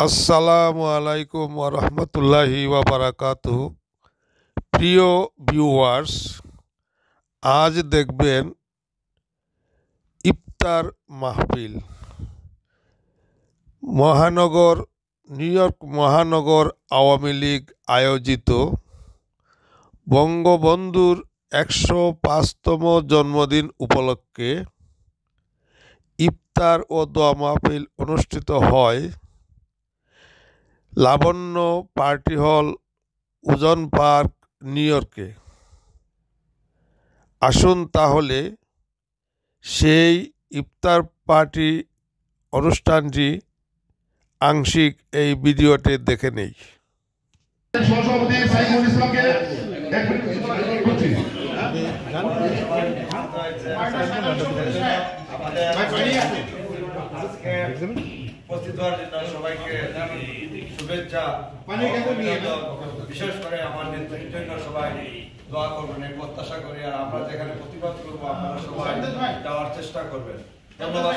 আসসালামু আলাইকুম ওয়া রাহমাতুল্লাহি ওয়া বারাকাতুহু। প্রিয় ভিউয়ার্স, আজ দেখবেন ইফতার মাহফিল। নিউ ইয়র্ক মহানগর আওয়ামী লীগ আয়োজিত বঙ্গবন্ধুর ১০৫তম জন্মদিন উপলক্ষে ইফতার ও দোয়া মাহফিল অনুষ্ঠিত হয় লাবণ্য পার্টি হল, উজন পার্ক, নিউ ইয়র্কে। আসুন তাহলে সেই ইফতার পার্টি অনুষ্ঠানটি আংশিক এই ভিডিওতে দেখে নেই। উপস্থিত হওয়ার জন্য সবাইকে শুভেচ্ছা। বিশেষ করে আমার নেতৃত্বের জন্য সবাই দোয়া করবেন, এই প্রত্যাশা করি। আর আমরা যেখানে প্রতিবাদ করবো আপনারা সবাই যাওয়ার চেষ্টা করবেন। ধন্যবাদ।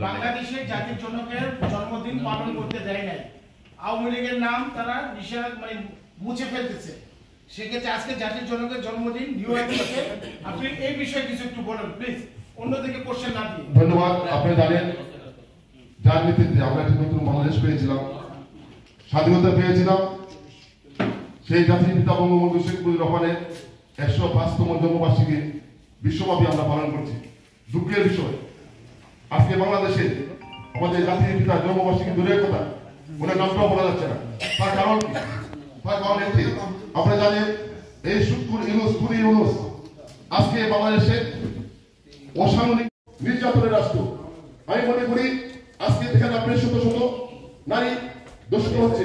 বাংলাদেশের জাতির জনকের জন্মদিন পালন করতে দেয় নাই, আওয়ামী লীগের নাম তারা মুছে ফেলতেছে। সেক্ষেত্রে আজকে জাতির জনকের জন্মদিন নিউ ইয়র্কে, আপনি এই বিষয়ে কিছু একটু বলুন প্লিজ, অন্যদিকে কোশ্চেন না দিয়ে। ধন্যবাদ। আপনি জানেন যার নেতৃত্বে আমরা একটি নতুন বাংলাদেশ পেয়েছিলাম, স্বাধীনতা পেয়েছিলাম, সেই জাতির পিতা বঙ্গবন্ধু শেখ মুজিবুর রহমানের ১০৫তম জন্মবার্ষিকী বিশ্বব্যাপী আমরা পালন করছি। দুঃখের বিষয়, আজকে বাংলাদেশে আমাদের জাতির পিতা জন্মবার্ষিকী দূরের কথা, ওনার নামটাও বলা যাচ্ছে না। তার কারণ কি? তার কারণ একটি, আপনারা জানেন এই ইউনুস আজকে বাংলাদেশে অসামরিক নির্যাতনের রাষ্ট্র। আমি মনে করি আজকে এখানে আপনার শত শত নারী দোষিত হচ্ছে।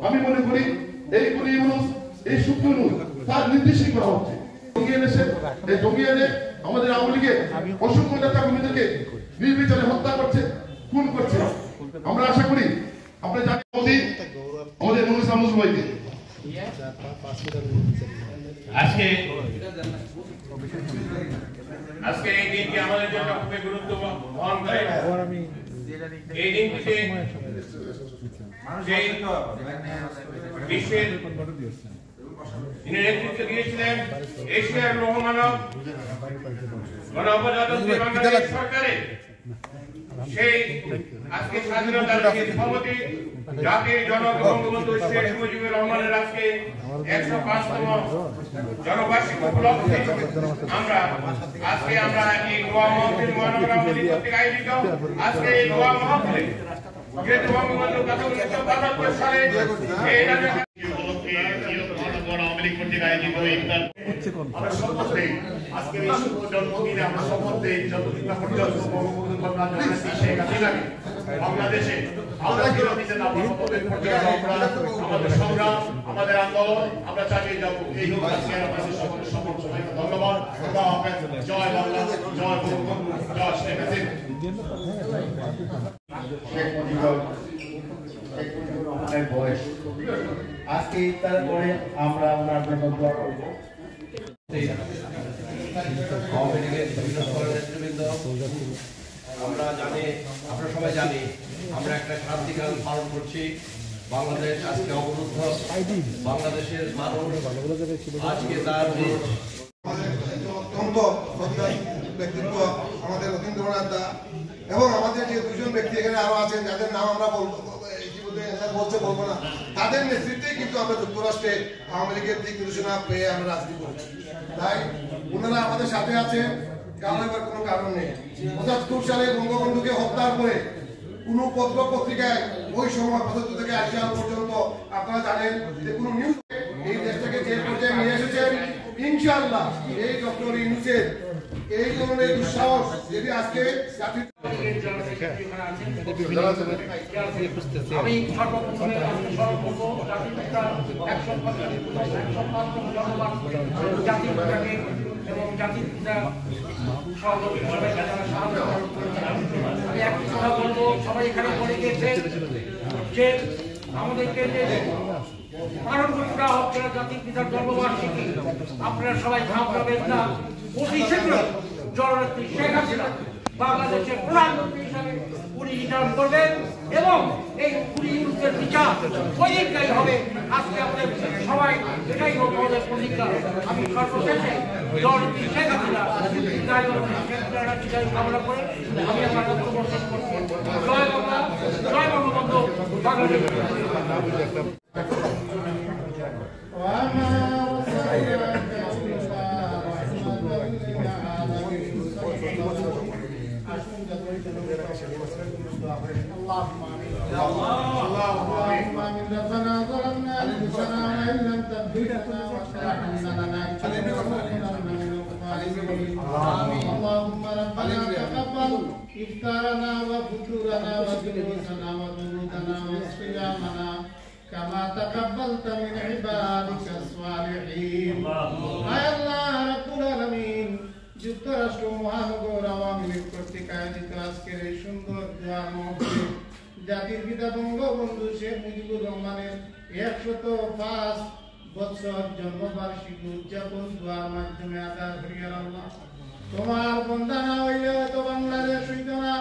আমি মনে করি এই ইউনুস, এই ইউনুস তার নির্দেশই করা হচ্ছে। জঙ্গি এনে আমাদের আওয়ামী লীগের অসংখ্য নেতা কর্মীদেরকে নির্বিচারে হত্যা করছে, খুন করছে। আমরা আশা করি আপনারা জানেন আমাদের মুসলিম ভাইকে আজকে এই দিনটি আমাদের জন্য খুবই গুরুত্ব বহন করে। এই দিনটিতে বিশ্বের যিনি নেতৃত্ব দিয়েছিলেন এশিয়ার লৌহমানব গণপ্রজাতন্ত্রী বাংলাদেশ সরকারের সেই আজকে স্বাধীনতার স্থপতি জাতির জনক বঙ্গবন্ধু শেখ মুজিবুর রহমানের আজকে ১০৫তম জন্মবার্ষিকী উপলক্ষে আমরা এই দোয়া মাহফিল মহানগর আওয়ামী লীগ কর্তৃক আয়োজিত আজকে এই দোয়া মাহফিলে যেহেতু বঙ্গবন্ধু ১৯৭৫ সালে এই আজকের এই শুভ জন্মদিনে আমরা শপথ দিই যতদিন না পর্যন্ত বঙ্গবন্ধু কন্যা জননেত্রী শেখ হাসিনাকে বাংলাদেশে আমরা ফিরে দিতে না পারবো ততদিন পর্যন্ত আমরা আমাদের সংগ্রাম, আমাদের আন্দোলন আমরা চালিয়ে যাব। এই হোক আজকে আমাদের সকলের শপথ। সবাইকে ধন্যবাদ। জয় বাংলা, জয় বঙ্গবন্ধু, জয় শেখ হাসিনা। শেখ মুজিবুর রহমানের বয়স আজকে ইফতার করে আমরা ওনার জন্য দোয়া করব। আমরা সবাই জানি আমরা একটা ক্রান্তিকাল পালন করছি। বাংলাদেশ আজকে অবরুদ্ধ। বাংলাদেশের মানুষ আজকে তার অত্যন্ত ব্যক্তিত্ব আমাদের রবীন্দ্রনাথ দা এবং আমাদের যে দুজন ব্যক্তি এখানে আরো আছেন যাদের নাম আমরা বলবো না, তাদের নেতৃত্বেই কিন্তু আমরা যুক্তরাষ্ট্রে আওয়ামী লীগের দিক নির্দেশনা পেয়ে আমরা রাজনীতি করেছি। তাই ওনারা আমাদের সাথে আছেন, এবার কোনো কারণ নেই। ৭৫ সালে বঙ্গবন্ধুকে হত্যার পরে কোনো পত্র পত্রিকায় ওই সময় ৭৫ থেকে ৮০ সাল পর্যন্ত আপনারা জানেন যে কোনো নিউজ এই দেশটাকে যে পর্যায়ে নিয়ে এসেছেন। ইনশাআল্লাহ এই ডক্টর ইউনূসের এই ধরনের দুঃসাহস যদি আজকে আমি সর্বপ্রথমে জাতির পিতাকে এবং জাতির পিতা আমি একটি কথা বলবো, সবাই এখানে পড়ে গিয়েছে যে আমাদেরকে যে পালন করতে দেওয়া হচ্ছে জাতির পিতার জন্মবার্ষিকী, আপনারা সবাই ঘাবড়াবেন না। অতি শীঘ্র জননেত্রী শেখ হাসিনা বাংলাদেশের প্রধানমন্ত্রী হিসাবে উনি রিটার্ন করবেন এবং এই 20 ইউনিটের বিচার প্রতিজ্ঞাই হবে। আজকে আমাদের সবাই এটাই আমাদের প্রতিজ্ঞা। আমি সর্বশেষে জননেত্রী শেখ হাসিনা কামনা করে আমি আমার বক্তব্য শেষ করছি। জয় বাংলা, জয় বঙ্গবন্ধু, বাংলাদেশ। ربنا ظلمنا انفسنا وان لم تغفر لنا وترحمنا لنكونن اللهم ربنا تقبل افطارنا وفطورنا وجلوسنا وجلودنا وصيامنا كما تقبلت من عبادك الصالحين يا الله رب العالمين যুক্তরাষ্ট্র মহানগর আওয়ামী লীগ কর্তৃক আয়োজিত আজকের এই সুন্দর দোয়া মাহফিলে জাতির পিতা বঙ্গবন্ধু শেখ মুজিবুর রহমানের 105 বছর জন্মবার্ষিকী উদযাপন দোয়ার মাধ্যমে আদায় করি। আল্লাহ তোমার বন্দা না হইলে তো বাংলাদেশ হইত না,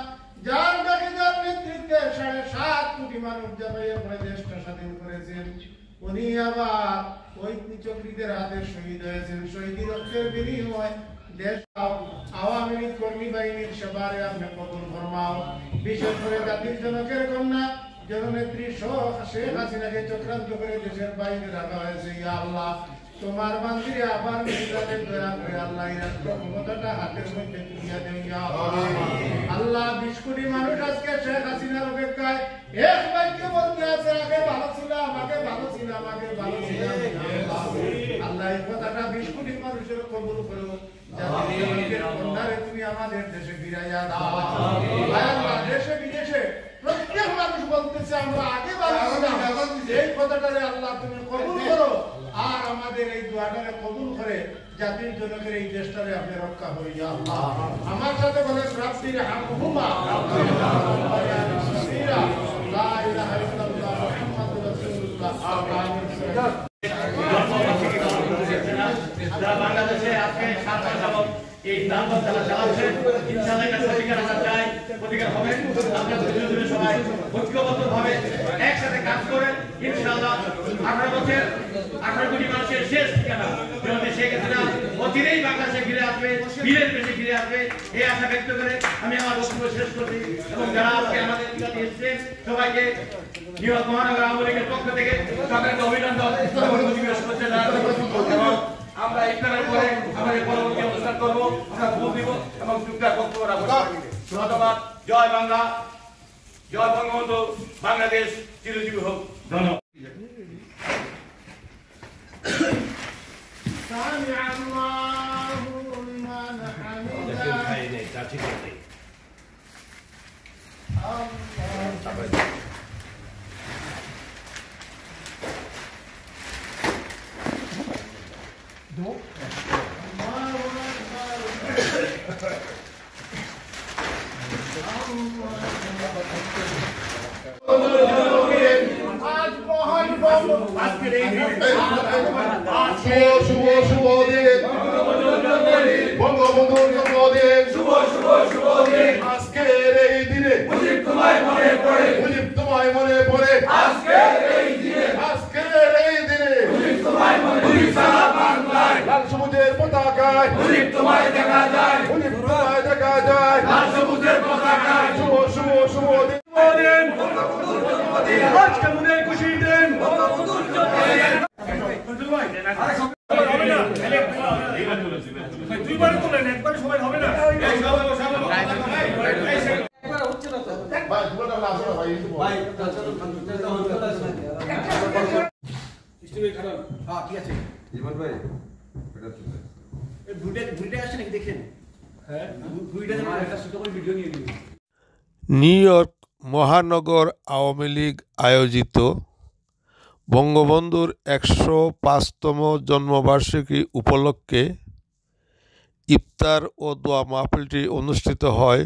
যার ডাকিদার নেতৃত্বে 7.5 কোটি মানুষ ঝাঁপাইয়া পড়ে দেশটা স্বাধীন করেছেন, উনি আবার ওই কুচক্রীদের হাতে শহীদ হয়েছেন। শহীদি রক্তের বিনিময় দেশ আওয়ামী লীগ কর্মী বাহিনীর সেবারে আপনি কবুল ফরমাও। বিশেষ করে জাতির জনকের কন্যা জননেত্রী শেখ হাসিনাকে চক্রান্ত করে দেশের বাইরে রাখা হয়েছে। ইয়া আল্লাহ তোমার মন্দিরে আবার মিলাদের দয়া করে আল্লাহ এই রাষ্ট্র ক্ষমতাটা হাতের মধ্যে তুলিয়া দেন। ইয়া আল্লাহ 20 কোটি মানুষ আজকে শেখ হাসিনার অপেক্ষায় এক বাক্যে বলতে আছে, আগে ভালো ছিলাম, আগে ভালো ছিলাম, আগে ভালো ছিলাম। আল্লাহ এই কথাটা 20 কোটি মানুষের কবুল করো। তুমি আমাদের দেশে ফিরাইয়া দাও। আল্লাহ দেশে বিদেশে প্রত্যেক মানুষ বলতেছে আমরা আগে ভালো ছিলাম, এই কথাটারে আল্লাহ তুমি কবুল করো আর আমাদের এই দোয়াটারে কবুল করে জাতির জনকের এই দেশটারে আপনি রক্ষা করি। আল্লাহ আমার সাথে বলেন রাব্বির হামহুমা লা ইলাহা ইল্লাল্লাহ মুহাম্মাদুর রাসূলুল্লাহ। বাংলাদেশে আজকে 7 মাস যাবত এই দানবাদ যারা চালাচ্ছে, ইনশাআল্লাহ একটা প্রতিকার আমরা চাই, প্রতিকার হবে। আমরা দুজনে সবাই ঐক্যবদ্ধভাবে একসাথে কাজ করে ইনশাআল্লাহ 18 কোটি মানুষের শেষ ঠিকানা জননেত্রী শেখ হাসিনা অচিরেই বাংলাদেশে ফিরে আসবে, বীরের বেশি ফিরে আসবে, এই আশা ব্যক্ত করে আমি আমার বক্তব্য শেষ করছি। এবং যারা আজকে আমাদের ঠিকানা এসেছেন সবাইকে নিউ ইয়র্ক মহানগর আওয়ামী লীগের পক্ষ থেকে সবাইকে অভিনন্দন এবং শুভেচ্ছা জানাই। আমরা ইফতারের পরে আমাদের পরবর্তী অনুষ্ঠান করবো, আমরা ভোট দিব এবং চুপচাপ বক্তব্য রাখবো। ধন্যবাদ। জয় বাংলা, জয় বঙ্গবন্ধু, বাংলাদেশ চিরজীবী হোক। ধন্যবাদ। শুভ দিন বঙ্গবন্ধুর জন্মদিন, শুভ দিন। আজকের এই দিনে মুজিব তোমায় মনে পড়ে, আজকের এই দিনে মুজিব তোমায় মনে পড়ে। লাল সবুজের পতাকায় মুজিব তোমায় দেখা যায়, লাল সবুজের পতাকায়। শুভ দিন আজকে মনে খুশির দিন। দুইবার তোলেন, একবার সবাই হবে না। নিউ ইয়র্ক মহানগর আওয়ামী লীগ আয়োজিত বঙ্গবন্ধুর 105তম জন্মবার্ষিকী উপলক্ষে ইফতার ও দোয়া মাহফিলটি অনুষ্ঠিত হয়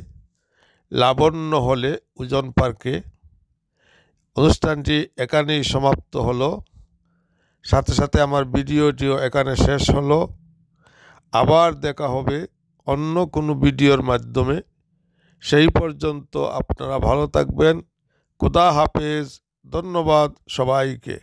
লাবণ্য হলে উজন পার্কে। অনুষ্ঠানটি এখানেই সমাপ্ত হলো, সাথে সাথে আমার ভিডিওটিও এখানে শেষ হলো। আবার দেখা হবে অন্য কোনো ভিডিওর মাধ্যমে। সেই পর্যন্ত আপনারা ভালো থাকবেন। খোদা হাফেজ। ধন্যবাদ সবাইকে।